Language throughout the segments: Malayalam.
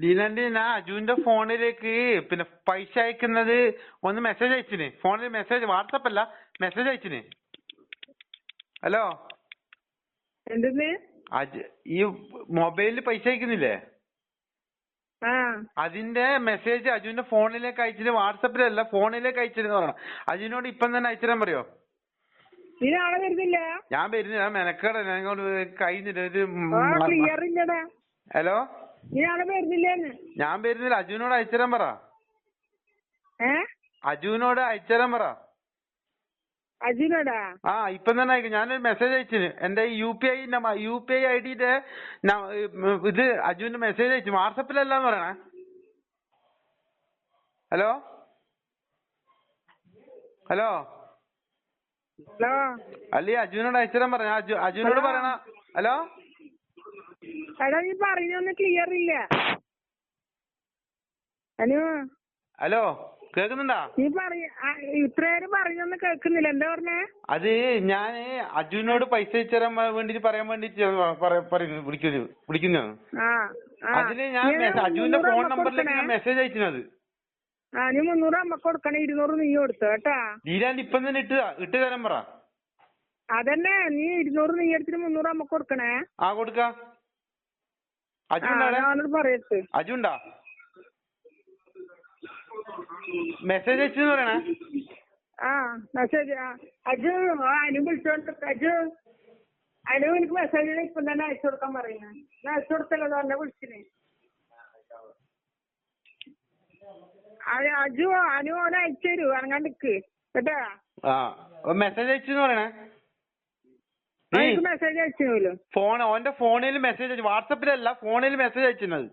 ലീലാന്റെ ഞാൻ അജുവിന്റെ ഫോണിലേക്ക് പിന്നെ പൈസ അയക്കുന്നത് ഒന്ന് മെസ്സേജ് അയച്ചിന്. ഫോണിൽ മെസ്സേജ്, വാട്സപ്പ് അല്ല, മെസ്സേജ് അയച്ചിന്. ഹലോ, എന്തെന്ന്? ഈ മൊബൈലിൽ പൈസ അയക്കുന്നില്ലേ, ആ അതിന്റെ മെസ്സേജ് അജുവിന്റെ ഫോണിലേക്ക് അയച്ചിട്ട്, വാട്സപ്പിലല്ല ഫോണിലേക്ക് അയച്ചിരുന്നു പറയണം. അജുവിനോട് ഇപ്പം തന്നെ അയച്ചുതരാൻ പറയോ? നീ നാളെ വരുന്നില്ല? ഞാൻ വരുന്നില്ല, മെനക്കേടാ, ഞങ്ങൾ കഴിഞ്ഞിട്ട് ക്ലിയർ ഇല്ലടാ. ഹലോ, നീ നാളെ വരുന്നില്ലേന്ന്? ഞാൻ വരുന്നില്ല, അജുവിനോട് അയച്ചുതരാൻ പറ. അജുവിനോട് അയച്ചുതരാൻ പറ. അജുനോടാ? ആ, ഇപ്പം തന്നെ അയക്കും. ഞാനൊരു മെസ്സേജ് അയച്ചിന്. എന്റെ UPI ID-യുടെ ഇത് അജുവിന്റെ മെസ്സേജ് അയച്ചു. വാട്സപ്പിലല്ലാന്ന് പറയണേ. ഹലോ ഹലോ ഹലോ, അല്ലേ, അജുവിനോട് അയച്ചുതരാൻ പറഞ്ഞ. അജുവിനോട് പറയണ. ഹലോ എടാ നീ പറഞ്ഞൊന്നും ക്ലിയർ ഇല്ല. അനു, ഹലോ, കേക്കുന്നുണ്ടാ? നീ ഇത്രയേരം പറഞ്ഞൊന്നും കേൾക്കുന്നില്ല. എന്താ പറഞ്ഞേ? അത് ഞാന് അജുവിനോട് പൈസ അയച്ചുതരാൻ വേണ്ടിട്ട് പറയാൻ വേണ്ടിട്ട് വിളിക്കുന്നു. അതില് ഞാൻ അജുവിന്റെ ഫോൺ നമ്പറിലേക്ക് ഞാൻ മെസ്സേജ് അയച്ചത്. നീ 300 അമ്മക്ക് കൊടുക്കണേ, 200 നീ കൊടുത്തു കേട്ടാ. നീലാണ്ട് ഇപ്പം തന്നെ ഇട്ട് തരാൻ പറ. അതന്നെ, നീ 200 നീ എടുത്തിട്ട് 300 അമ്മക്ക് കൊടുക്കണേ. ആ, കൊടുക്ക. ഞാനോട് പറയത്ത്. അജുണ്ടാ മെസ്സേജ് അയച്ചെന്ന് പറയണേ. മെസ്സേജ് അജു, അനു വിളിച്ചോണ്ട്. അനു എനിക്ക് മെസ്സേജ് ഇപ്പം തന്നെ അയച്ചു കൊടുക്കാൻ പറയുന്നത്. ഞാൻ അയച്ചു കൊടുത്തല്ലോ, തന്നെ വിളിച്ചിന്. അനു ഓനെ അയച്ചു തരൂ, അനങ്ങാണ്ടിക്ക് കേട്ടാ. മെസ്സേജ് അയച്ചെന്ന് പറയണേ. മെസ്സേജ് അയച്ചു. ഓന്റെ ഫോണിൽ മെസ്സേജ് അയച്ചു, വാട്സപ്പിലല്ല, ഫോണിൽ മെസ്സേജ് അയച്ചത്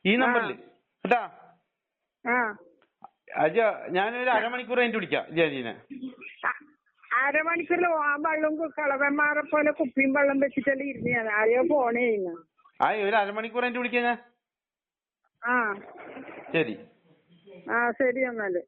ഈ നമ്പറിൽ കേട്ടാ. ഞാനൊരു അരമണിക്കൂർ കഴിഞ്ഞിട്ട് വിളിക്കാം ജയജീനെ. അരമണിക്കൂറിൽ ആ വെള്ളം കളവന്മാരെ പോലെ കുപ്പിയും വെള്ളം വെച്ചിട്ടല്ലേ ഇരുന്ന് ആരെയോ ഫോൺ ചെയ്യുന്നു. ഒരു അരമണിക്കൂർ കഴിഞ്ഞിട്ട് വിളിക്കാം ഞാൻ. ശരി. ശരി എന്നാല്.